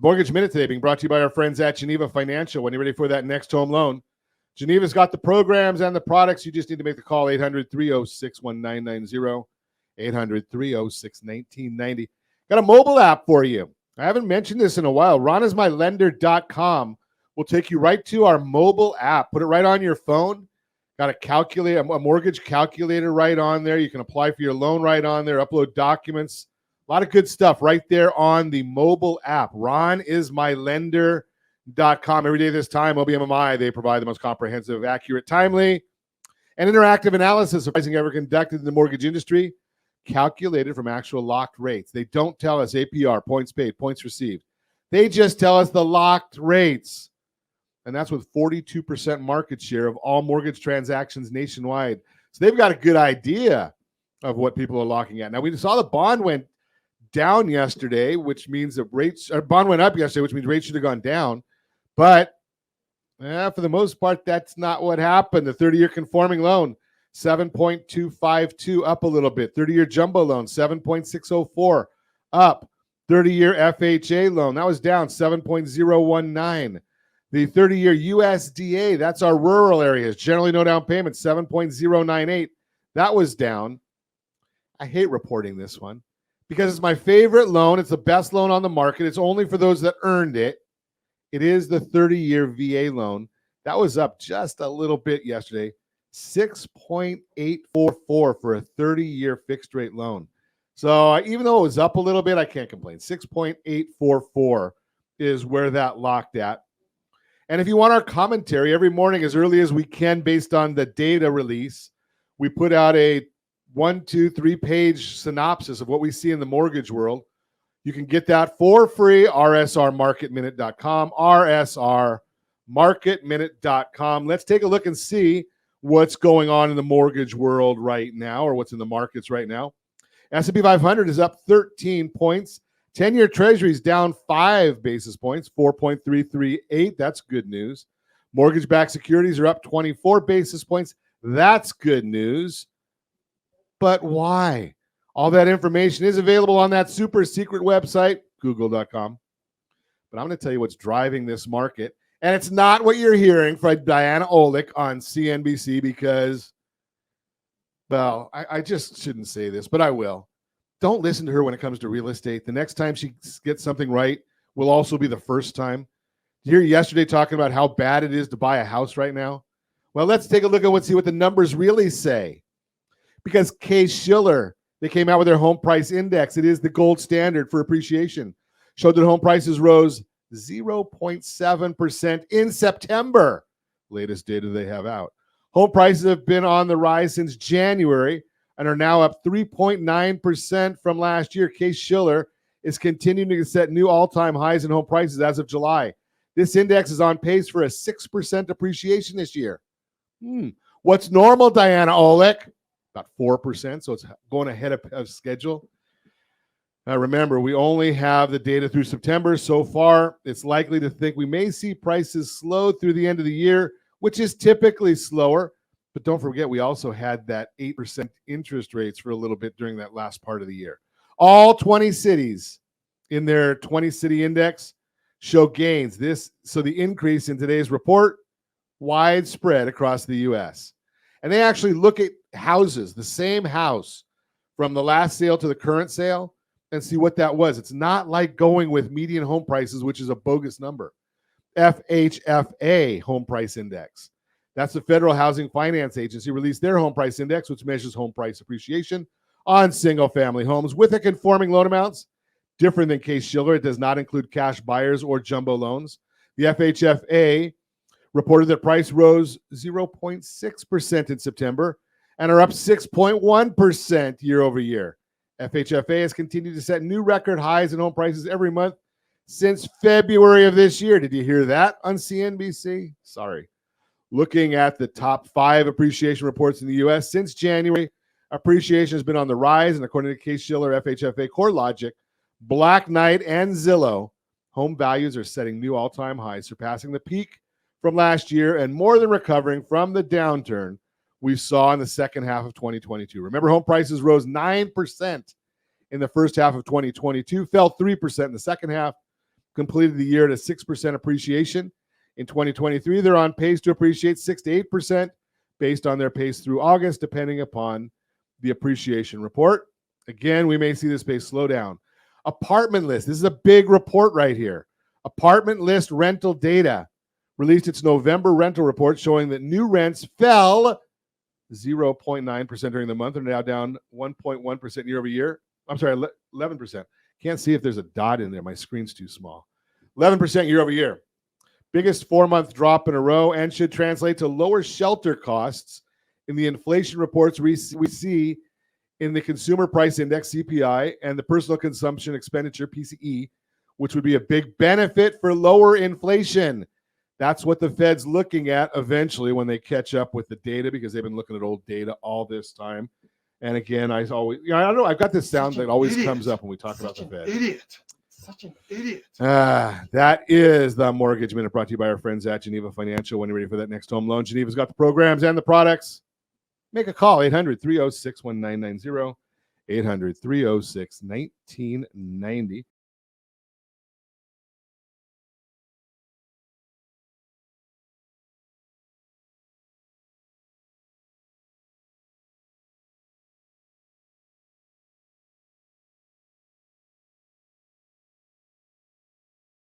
Mortgage Minute today being brought to you by our friends at Geneva Financial. When you're ready for that next home loan, Geneva's got the programs and the products. You just need to make the call, 800-306-1990, 800-306-1990. Got a mobile app for you. I haven't mentioned this in a while. RonIsMyLender.com will take you right to our mobile app. Put it right on your phone. Got a calculator, a mortgage calculator right on there. You can apply for your loan right on there, upload documents. A lot of good stuff right there on the mobile app. RonIsMyLender.com. Every day this time, OBMMI, they provide the most comprehensive, accurate, timely, and interactive analysis of pricing ever conducted in the mortgage industry, calculated from actual locked rates. They don't tell us APR, points paid, points received. They just tell us the locked rates. And that's with 42% market share of all mortgage transactions nationwide. So they've got a good idea of what people are locking at. Now, we saw the bond went down yesterday, which means the rates, or bond went up yesterday, which means rates should have gone down. But for the most part, that's not what happened. The 30-year conforming loan, 7.252, up a little bit. 30-year jumbo loan, 7.604, up. 30-year FHA loan, that was down, 7.019. The 30-year USDA, that's our rural areas, generally no down payment, 7.098. That was down. I hate reporting this one because it's my favorite loan. It's the best loan on the market. It's only for those that earned it. It is the 30-year VA loan. That was up just a little bit yesterday, 6.844 for a 30-year fixed-rate loan. So even though it was up a little bit, I can't complain. 6.844 is where that locked at. And if you want our commentary every morning as early as we can based on the data release, we put out a 1, 2, 3-page synopsis of what we see in the mortgage world. You can get that for free, rsrmarketminute.com, rsrmarketminute.com. Let's take a look and see what's going on in the mortgage world right now, or what's in the markets right now. S&P 500 is up 13 points. 10-year Treasuries down 5 basis points, 4.338. That's good news. Mortgage-backed securities are up 24 basis points. That's good news. But why? All that information is available on that super secret website, google.com. But I'm going to tell you what's driving this market. And it's not what you're hearing from Diana Olick on CNBC because, well, I just shouldn't say this, but I will. Don't listen to her when it comes to real estate. The next time she gets something right will also be the first time. You hear yesterday talking about how bad it is to buy a house right now? Well, let's take a look at see what the numbers really say. Because Case-Shiller, they came out with their home price index. It is the gold standard for appreciation. Showed that home prices rose 0.7% in September. Latest data they have out. Home prices have been on the rise since January and are now up 3.9% from last year. Case-Shiller is continuing to set new all-time highs in home prices as of July. This index is on pace for a 6% appreciation this year. What's normal, Diana Olick? About 4%, so it's going ahead of schedule. Now remember, we only have the data through September. So far, it's likely to think we may see prices slow through the end of the year, which is typically slower. But don't forget, we also had that 8% interest rates for a little bit during that last part of the year. All 20 cities in their 20-city index show gains. So the increase in today's report, widespread across the U.S. And they actually look at houses, the same house, from the last sale to the current sale, and see what that was. It's not like going with median home prices, which is a bogus number. FHFA home price index. That's the Federal Housing Finance Agency released their home price index, which measures home price appreciation on single-family homes with a conforming loan amounts. Different than Case-Shiller, it does not include cash buyers or jumbo loans. The FHFA reported that price rose 0.6% in September and are up 6.1% year over year. FHFA has continued to set new record highs in home prices every month since February of this year. Did you hear that on CNBC? Sorry. Looking at the top 5 appreciation reports in the U.S. since January, appreciation has been on the rise, and according to Case-Shiller, FHFA, CoreLogic, Black Knight, and Zillow, home values are setting new all-time highs, surpassing the peak from last year and more than recovering from the downturn we saw in the second half of 2022. Remember, home prices rose 9% in the first half of 2022, fell 3% in the second half. completed the year at a 6% appreciation. In 2023, they're on pace to appreciate 6 to 8% based on their pace through August, depending upon the appreciation report. Again, we may see this pace slow down. Apartment list. This is a big report right here. Apartment list rental data released its November rental report showing that new rents fell 0.9% during the month and are now down 1.1% year over year. I'm sorry, 11%. Can't see if there's a dot in there. My screen's too small. 11% year over year. Biggest 4-month drop in a row, and should translate to lower shelter costs in the inflation reports we see in the Consumer Price Index, CPI, and the Personal Consumption Expenditure, PCE, which would be a big benefit for lower inflation. That's what the Fed's looking at eventually when they catch up with the data, because they've been looking at old data all this time. And again, I always, I don't know, I've got this sound that always comes up when we talk about the Fed. Such an idiot. That is the Mortgage Minute, brought to you by our friends at Geneva Financial. When you're ready for that next home loan, Geneva's got the programs and the products. Make a call, 800-306-1990, 800-306-1990.